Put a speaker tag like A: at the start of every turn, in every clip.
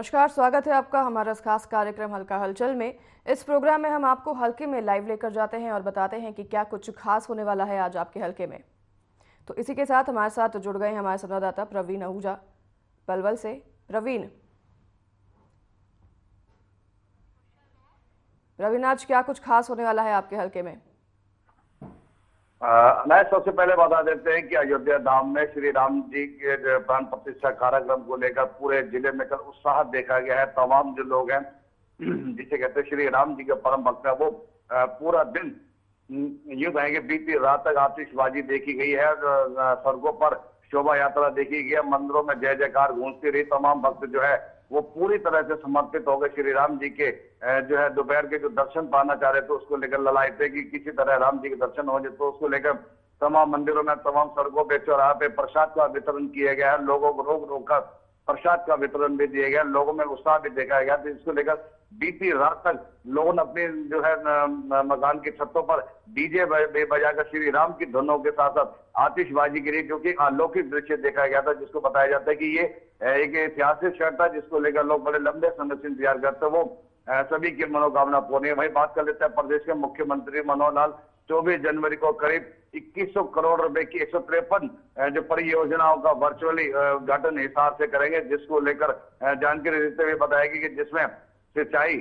A: नमस्कार, स्वागत है आपका हमारा इस खास कार्यक्रम हल्का हलचल में। इस प्रोग्राम में हम आपको हल्के में लाइव लेकर जाते हैं और बताते हैं कि क्या कुछ खास होने वाला है आज आपके हल्के में। तो इसी के साथ हमारे साथ जुड़ गए हैं हमारे संवाददाता प्रवीण आहूजा पलवल से। प्रवीण, आज क्या कुछ खास होने वाला है आपके हल्के में?
B: मैं सबसे पहले बता देते हैं कि अयोध्या धाम में श्री राम जी के प्राण प्रतिष्ठा कार्यक्रम को लेकर पूरे जिले में कल उत्साह देखा गया है। तमाम जो लोग हैं जिसे कहते हैं श्री राम जी के परम भक्त है, वो पूरा दिन यूं कहेंगे बीती रात तक आतिशबाजी देखी गई है। सड़कों पर शोभा यात्रा देखी गई है, मंदिरों में जय जयकार गूंजती रही। तमाम भक्त जो है वो पूरी तरह से समर्पित हो गए श्री राम जी के जो है दोपहर के जो दर्शन पाना चाह रहे थे उसको लेकर ललाए थे कि किसी तरह राम जी के दर्शन हो जाए। तो उसको लेकर तमाम मंदिरों में, तमाम सड़कों पे, चौराहे पे प्रसाद का वितरण किया गया है। लोगों को रोक रोक कर प्रसाद का वितरण भी दिया गया। लोगों में उत्साह भी देखा गया। तो इसको लेकर बीती रात तक लोगों ने अपने जो है मकान की छतों पर डीजे बजाकर श्री राम की धुनों के साथ साथ आतिशबाजी गिरी, जो कि अलौकिक दृश्य देखा गया था, जिसको बताया जाता है कि ये एक ऐतिहासिक क्षण था जिसको लेकर लोग बड़े लंबे समय से इंतजार करते। वो सभी की मनोकामना पूर्ण है। वही बात कर लेते हैं प्रदेश के मुख्यमंत्री मनोहर लाल 24 जनवरी को करीब 2100 करोड़ रुपए की 153 जो परियोजनाओं का वर्चुअली उद्घाटन हिसार से करेंगे, जिसको लेकर जानकारी देते हुए बताया कि जिसमें सिंचाई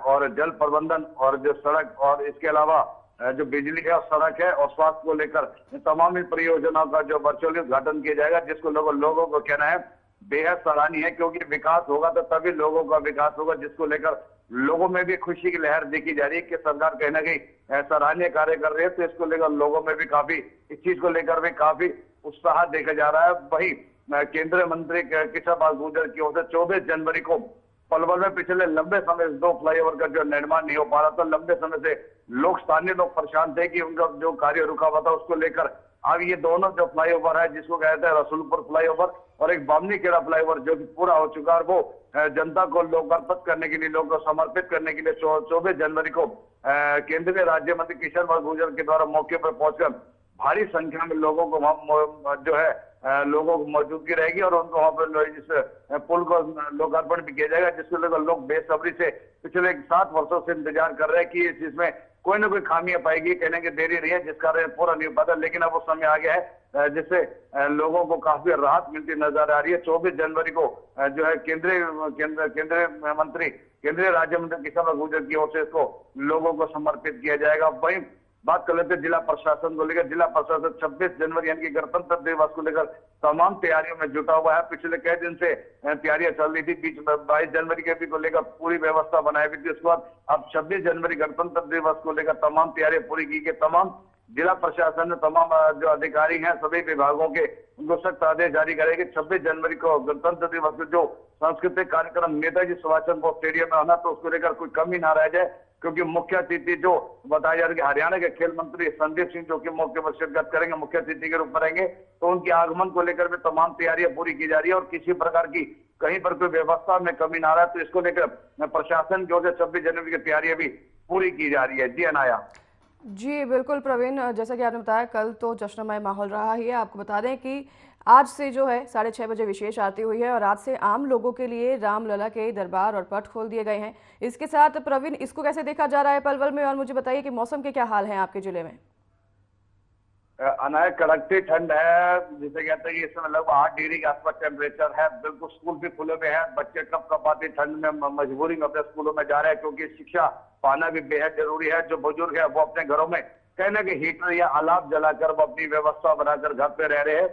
B: और जल प्रबंधन और जो सड़क और इसके अलावा जो बिजली है और सड़क है और स्वास्थ्य को लेकर तमाम इन परियोजनाओं का जो वर्चुअली उद्घाटन किया जाएगा, जिसको लोगों को कहना है बेहद सराहनीय है, क्योंकि विकास होगा तो तभी लोगों का विकास होगा, जिसको लेकर लोगों में भी खुशी की लहर देखी जा रही है कि सरकार कहीं ना कहीं सराहनीय कार्य कर रही है। तो इसको लेकर लोगों में भी काफी, इस चीज को लेकर भी काफी उत्साह देखा जा रहा है। वही केंद्रीय मंत्री किशन पाल गुर्जर की ओर से 24 जनवरी को पलवल में पिछले लंबे समय से 2 फ्लाईओवर का जो निर्माण नहीं हो पा रहा था, लंबे समय से स्थानीय लोग परेशान थे कि उनका जो कार्य रुका हुआ था, उसको लेकर अब ये दोनों जो फ्लाईओवर है, जिसको कहते हैं रसूलपुर फ्लाईओवर और एक बामनी खेड़ा फ्लाईओवर, जो कि पूरा हो चुका है, वो जनता को लोकार्पित करने के लिए, लोगों को समर्पित करने के लिए 24 जनवरी को केंद्रीय राज्य मंत्री किशन पाल गुर्जर के द्वारा मौके पर पहुंचकर भारी संख्या में लोगों को वहां जो है लोगों को मौजूदगी रहेगी और उनको वहां पर इस पुल को लोकार्पण भी किया जाएगा, जिसको लेकर लोग बेसब्री से पिछले 7 वर्षों से इंतजार कर रहे हैं कि इसमें कोई ना कोई खामियां पाएगी, कहने की देरी रही है, जिस कारण पूरा नहीं पता। लेकिन अब वो समय आ गया है जिससे लोगों को काफी राहत मिलती नजर आ रही है। 24 जनवरी को जो है केंद्रीय राज्य मंत्री किशन पाल गुर्जर की ओर से इसको लोगों को समर्पित किया जाएगा। वहीं बात कर लेते हैं जिला प्रशासन को लेकर। जिला प्रशासन 26 जनवरी यानी कि गणतंत्र दिवस को लेकर तमाम तैयारियों में जुटा हुआ है। पिछले कई दिन से तैयारियां चल रही थी। बीच में 22 जनवरी के भी को लेकर पूरी व्यवस्था बनाई हुई थी। उसके बाद अब 26 जनवरी गणतंत्र दिवस को लेकर तमाम तैयारियां पूरी की गई। तमाम जिला प्रशासन ने तमाम जो अधिकारी हैं सभी विभागों के उनको सख्त आदेश जारी करेंगे। 26 जनवरी को गणतंत्र दिवस में जो सांस्कृतिक कार्यक्रम नेताजी सुभाष चंद्र बोस स्टेडियम में होना, तो उसको लेकर कोई कमी ना रह जाए, क्योंकि मुख्य अतिथि जो बताया जा रहा है कि हरियाणा के खेल मंत्री संदीप सिंह जो कि मौके पर शिरकत करेंगे, मुख्य अतिथि के रूप में रहेंगे। तो उनके आगमन को लेकर भी तमाम तैयारियां पूरी की जा रही है और किसी प्रकार की कहीं पर कोई व्यवस्था में कमी ना रहा है। तो इसको लेकर प्रशासन की ओर से 26 जनवरी की तैयारियां भी पूरी की जा रही है। जी अनाया।
A: जी बिल्कुल प्रवीण, जैसा कि आपने बताया कल तो जश्नमय माहौल रहा ही है। आपको बता दें कि आज से जो है 6:30 बजे विशेष आरती हुई है और आज से आम लोगों के लिए रामलला के दरबार और पट खोल दिए गए हैं। इसके साथ प्रवीण, इसको कैसे देखा जा रहा है पलवल में, और मुझे बताइए कि मौसम के क्या हाल हैं आपके जिले में?
B: अनायक कड़कती ठंड है, जिसे कहते हैं कि इस समय लगभग 8 डिग्री के आसपास टेम्परेचर है। बिल्कुल स्कूल भी खुले हुए हैं। बच्चे कप कपाती ठंड में मजबूरी में अपने स्कूलों में जा रहे हैं, क्योंकि शिक्षा पाना भी बेहद जरूरी है। जो बुजुर्ग है वो अपने घरों में कहीं ना कहीं हीटर या अलाव जलाकर वो अपनी व्यवस्था बनाकर घर पे रह रहे हैं।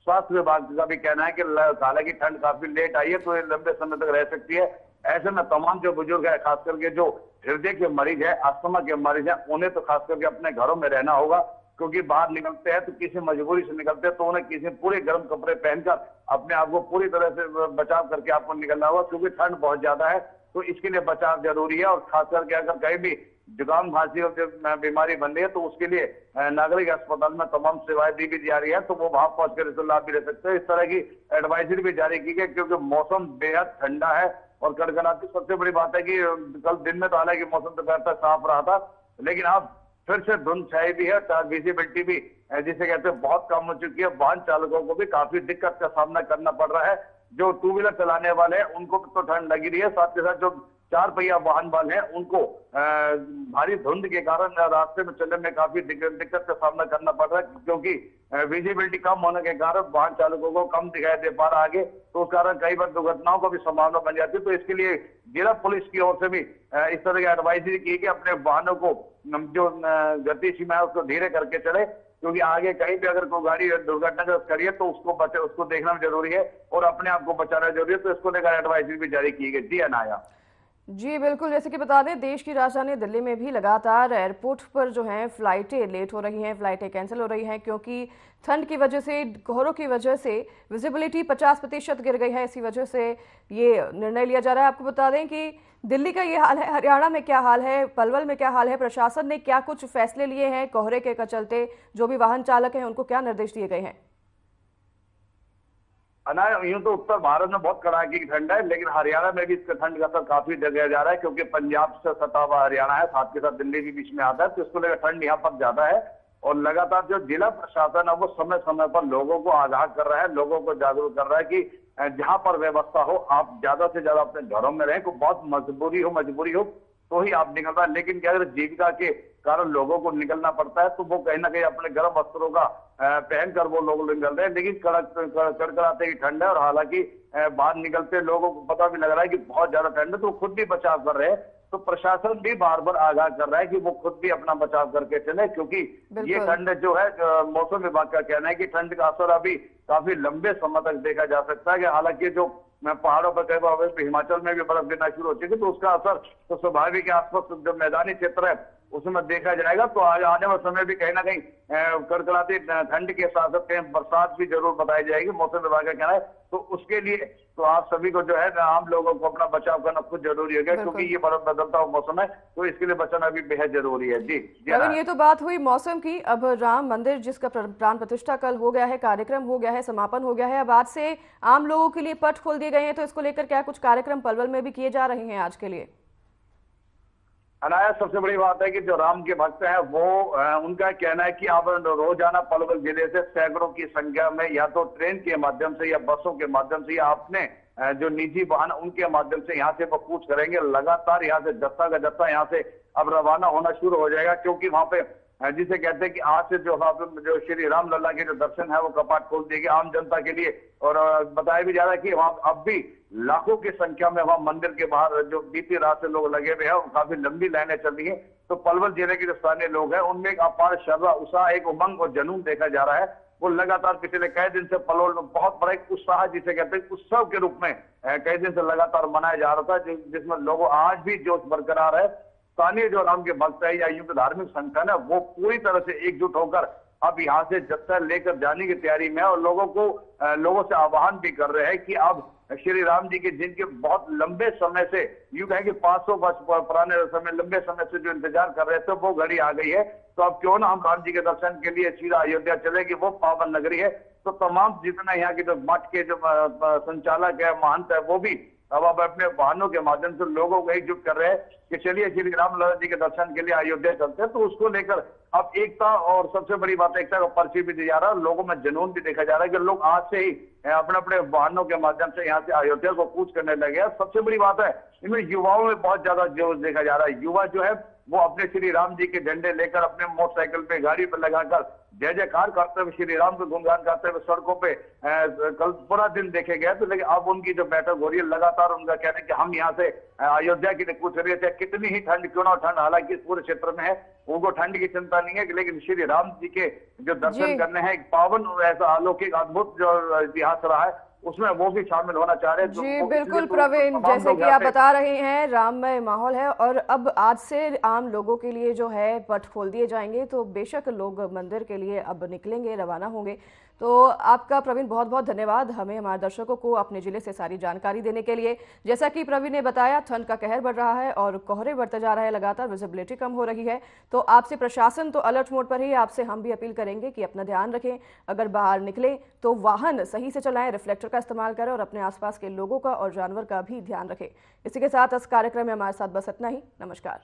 B: स्वास्थ्य विभाग का भी कहना है कि हालांकि ठंड काफी लेट आई है तो ये लंबे समय तक रह सकती है। ऐसे में तमाम जो बुजुर्ग है, खास करके जो हृदय के मरीज है, अस्थमा के मरीज है, उन्हें तो खास करके अपने घरों में रहना होगा, क्योंकि बाहर निकलते हैं तो किसी मजबूरी से निकलते हैं तो उन्हें किसी पूरे गर्म कपड़े पहनकर अपने आप को पूरी तरह से बचाव करके आपको निकलना होगा, क्योंकि ठंड बहुत ज्यादा है। तो इसके लिए बचाव जरूरी है। और खास करके अगर कहीं भी जुकाम खांसी और बीमारी बन रही है तो उसके लिए नागरिक अस्पताल में तमाम सेवाएं दी भी जा रही है, तो वो वहां पहुंचकर इसका लाभ भी ले सकते हैं। इस तरह की एडवाइजरी भी जारी की गई, क्योंकि मौसम बेहद ठंडा है और कड़कड़ाती। सबसे बड़ी बात है कि कल दिन में तो हालांकि मौसम दोपहर तक साफ रहा था, लेकिन अब फिर से धुंध छाई भी है। विजिबिलिटी भी जिसे कहते हैं बहुत कम हो चुकी है। वाहन चालकों को भी काफी दिक्कत का सामना करना पड़ रहा है। जो टू व्हीलर चलाने वाले हैं उनको तो ठंड लगी रही है, साथ के साथ जो 4 पहिया वाहन वाले हैं उनको भारी धुंध के कारण रास्ते में चलने में काफी दिक्कत का सामना करना पड़ रहा है, क्योंकि विजिबिलिटी कम होने के कारण वाहन चालकों को कम दिखाई दे पा रहा आगे, तो उस कारण कई बार दुर्घटनाओं का भी संभावना बन जाती है। तो इसके लिए जिला पुलिस की ओर से भी इस तरह की एडवाइजरी की कि अपने वाहनों को जो गति सीमा है उसको धीरे करके चले, क्योंकि आगे कहीं भी अगर कोई गाड़ी दुर्घटनाग्रस्त करिए तो उसको देखना भी जरूरी है और अपने आप को बचाना जरूरी है। तो इसको लेकर एडवाइजरी भी जारी की गई। जी अनाया।
A: जी बिल्कुल, जैसे कि बता दें देश की राजधानी दिल्ली में भी लगातार एयरपोर्ट पर जो हैं फ्लाइटें लेट हो रही हैं, फ्लाइटें कैंसिल हो रही हैं, क्योंकि ठंड की वजह से, कोहरों की वजह से विजिबिलिटी 50% गिर गई है। इसी वजह से ये निर्णय लिया जा रहा है। आपको बता दें कि दिल्ली का ये हाल है, हरियाणा में क्या हाल है, पलवल में क्या हाल है, प्रशासन ने क्या कुछ फैसले लिए हैं कोहरे के चलते, जो भी वाहन चालक हैं उनको क्या निर्देश दिए गए हैं?
B: यूं तो उत्तर भारत में बहुत कड़ाके की ठंड है, लेकिन हरियाणा में भी इसका ठंड का असर काफी जगह जा रहा है, क्योंकि पंजाब से सटा हुआ हरियाणा है, साथ के साथ दिल्ली भी बीच में आता है, तो इसको लेकर ठंड यहाँ पर ज्यादा है। और लगातार जो जिला प्रशासन है वो समय समय पर लोगों को आगाह कर रहा है, लोगों को जागरूक कर रहा है कि जहां पर व्यवस्था हो आप ज्यादा से ज्यादा अपने घरों में रहें। को बहुत मजबूरी हो तो ही आप निकल रहा है, लेकिन क्या अगर जीविका के कारण लोगों को निकलना पड़ता है तो वो कहीं ना कहीं अपने गर्म वस्त्रों का पहनकर वो लोग निकल रहे हैं। लेकिन कड़कड़ाते ही ठंड है और हालांकि बाहर निकलते लोगों को पता भी लग रहा है कि बहुत ज्यादा ठंड है, तो खुद भी बचाव कर रहे हैं। तो प्रशासन भी बार बार आगाह कर रहा है कि वो खुद भी अपना बचाव करके चले, क्योंकि ये ठंड जो है मौसम विभाग का कहना है कि ठंड का असर अभी काफी लंबे समय तक देखा जा सकता है। कि हालांकि जो पहाड़ों पर कई बार हिमाचल में भी बर्फ गिरना शुरू हो चुकी है, तो उसका असर तो स्वाभाविक के आसपास जो मैदानी क्षेत्र है उसमें देखा जाएगा। तो आने वाले समय भी कहीं ना कहीं कड़कड़ाती ठंड के साथ साथ कहीं बरसात भी जरूर बताई जाएगी, मौसम विभाग का कहना है। तो उसके लिए तो आप सभी को जो है आम लोगों को अपना बचाव करना खुद जरूरी हो गया, क्योंकि ये बदलता हुआ मौसम है, तो इसके लिए बचाना भी बेहद जरूरी है। जी
A: लेकिन ये तो बात हुई मौसम की। अब राम मंदिर जिसका प्राण प्रतिष्ठा कल हो गया है, कार्यक्रम हो गया है, समापन हो गया है, अब आज से आम लोगों के लिए पट खोल दिए गए हैं, तो इसको लेकर क्या कुछ कार्यक्रम पलवल में भी किए जा रहे हैं आज के लिए?
B: अनाया, सबसे बड़ी बात है कि जो राम के भक्त हैं वो उनका कहना है कि आप रोजाना पलवल जिले से सैकड़ों की संख्या में या तो ट्रेन के माध्यम से या बसों के माध्यम से या अपने जो निजी वाहन उनके माध्यम से यहाँ से वो कूच करेंगे। लगातार यहाँ से जत्था का जत्था यहाँ से अब रवाना होना शुरू हो जाएगा, क्योंकि वहां पे जिसे कहते हैं कि आज से जो श्री राम लल्ला के जो दर्शन है वो कपाट खोल दिए गए आम जनता के लिए। और बताया भी जा रहा है कि वहां अब भी लाखों की संख्या में वहां मंदिर के बाहर जो बीती रात से लोग लगे हुए हैं, काफी लंबी लाइनें चल रही है। तो पलवल जिले के जो स्थानीय लोग हैं उनमें एक अपार श्रद्धा, उत्साह, एक उमंग और जुनून देखा जा रहा है। वो लगातार पिछले कई दिन से पलवल में बहुत बड़ा एक उत्साह, जिसे कहते हैं उत्सव के रूप में कई दिन से लगातार मनाया जा रहा था, जिसमें लोगों आज भी जोश बरकरार है। स्थानीय जो राम के भक्त है या युद्ध धार्मिक संगठन है वो पूरी तरह से एकजुट होकर अब यहाँ से जत्था लेकर जाने की तैयारी में है, और लोगों से आह्वान भी कर रहे हैं कि अब श्री राम जी के जिनके बहुत लंबे समय से, यूं कहें कि 500 वर्ष पुराने समय, लंबे समय से जो इंतजार कर रहे थे वो घड़ी आ गई है। तो अब क्यों ना हम राम जी के दर्शन के लिए सीधा अयोध्या चले, कि वो पावन नगरी है। तो तमाम जितना यहाँ के जो मठ के जो संचालक है, महंत है, वो भी अब अपने वाहनों के माध्यम से लोगों को एकजुट कर रहे हैं कि चलिए श्री राम लल्ला जी के दर्शन के लिए अयोध्या चलते हैं। तो उसको लेकर अब एकता, और सबसे बड़ी बात एकता का पर्ची भी दिया जा रहा है, लोगों में जुनून भी देखा जा रहा है कि लोग आज से ही अपने अपने वाहनों के माध्यम से यहाँ से अयोध्या को कूच करने लगे हैं। सबसे बड़ी बात है इनमें युवाओं में बहुत ज्यादा जोश देखा जा रहा है। युवा जो है वो अपने श्री राम जी के झंडे लेकर अपने मोटरसाइकिल पे, गाड़ी पे लगाकर जय जयकार करते हुए, श्री राम के गुणगान करते हुए सड़कों पे कल पूरा दिन देखे गए। तो लेकिन अब उनकी जो बैठक हो रही है, लगातार उनका कहना है कि हम यहाँ से अयोध्या के लिए कूच रहे थे, कितनी ही ठंड क्यों ना ठंड, हालांकि इस पूरे क्षेत्र में है, उनको ठंड की चिंता नहीं है, लेकिन श्री राम जी के जो दर्शन करने हैं, एक पावन ऐसा अलौकिक अद्भुत जो इतिहास रहा है उसमें वो भी शामिल होना चाह रहे हैं।
A: जी बिल्कुल प्रवीण, जैसे कि आप बता रहे हैं राममय माहौल है और अब आज से आम लोगों के लिए जो है पट खोल दिए जाएंगे, तो बेशक लोग मंदिर के लिए अब निकलेंगे, रवाना होंगे। तो आपका प्रवीण बहुत बहुत धन्यवाद हमें, हमारे दर्शकों को अपने जिले से सारी जानकारी देने के लिए। जैसा कि प्रवीण ने बताया, ठंड का कहर बढ़ रहा है और कोहरे बढ़ता जा रहा है, लगातार विजिबिलिटी कम हो रही है। तो आपसे प्रशासन तो अलर्ट मोड पर ही, आपसे हम भी अपील करेंगे कि अपना ध्यान रखें, अगर बाहर निकले तो वाहन सही से चलाएं, रिफ्लेक्टर का इस्तेमाल करें और अपने आसपास के लोगों का और जानवर का भी ध्यान रखें। इसी के साथ इस कार्यक्रम में हमारे साथ बस इतना ही। नमस्कार।